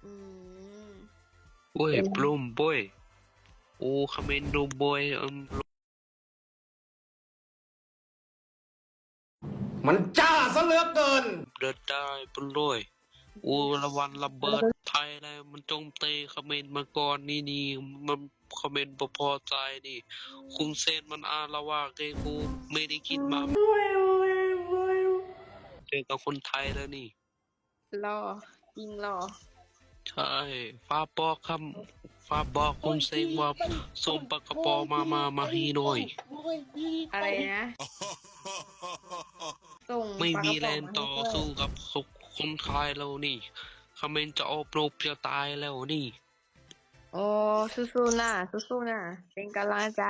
อืมโอ้ยเป็นปลุ่มบ่อยโอ้คอมเมนต์ดูบ่อยมันจ้าซะเหลือเกินเดินได้ปลุยโอ้ละวันระเบิดไทยแล้วมันโจมตีคอมเมนต์มาก่อนนี่มันคอมเมนต์บ่พอใจนี่คุณเซนมันอาละวาดเลยกูไม่ได้คิดมาเจอกับคนไทยแล้วนี่ รอจริงรอใช่ฟ้าบอกคฟ้าบอกคุณเซงว่าส่งปากกระป๋อมาให้หน่อยอะไรนะส่งไม่มีปลากระป๋องแรงต่อมาให้ด้วยสู้กับคนไทยแล้วนี่คอมเขมนจะอพยพจะตายแล้วนี่โอ้สู้ๆนะสู้ๆนะเป็นกำลังใจ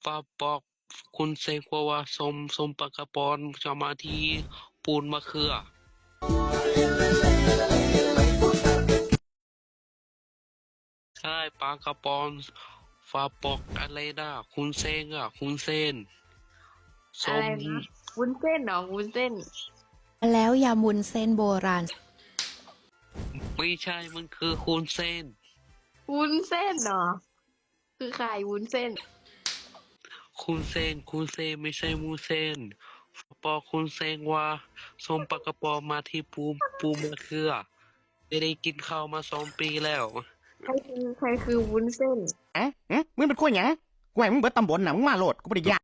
ฟ้าบอกคุณเซงว่าส่งปากกระป๋องจะมาที่ปูนมะเขือใช่ปากกระป๋องฟ้าบอกอะไรนะคุณเซงคุณเซนส้อะไรมนะวุ้นเส้นเหรอวุ้นเส้นแล้วยำวุ้นเส้นโบราณไม่ใช่มันคือคุณเซน วุ้นเส้นเหรอคือใครวุ้นเส้นคุณเซนไม่ใช่มูเซนปอคุณเซงว่าส่งปากกระป๋อมาที่ปูมะเขือไม่ได้กินข้าวมา2 ปีแล้วใครคือวุ้นเส้นมึงเป็นคนหยังกูให้มึงเบิดตำบลน่ะมึงมาโหลดกูบ่ได้ยาก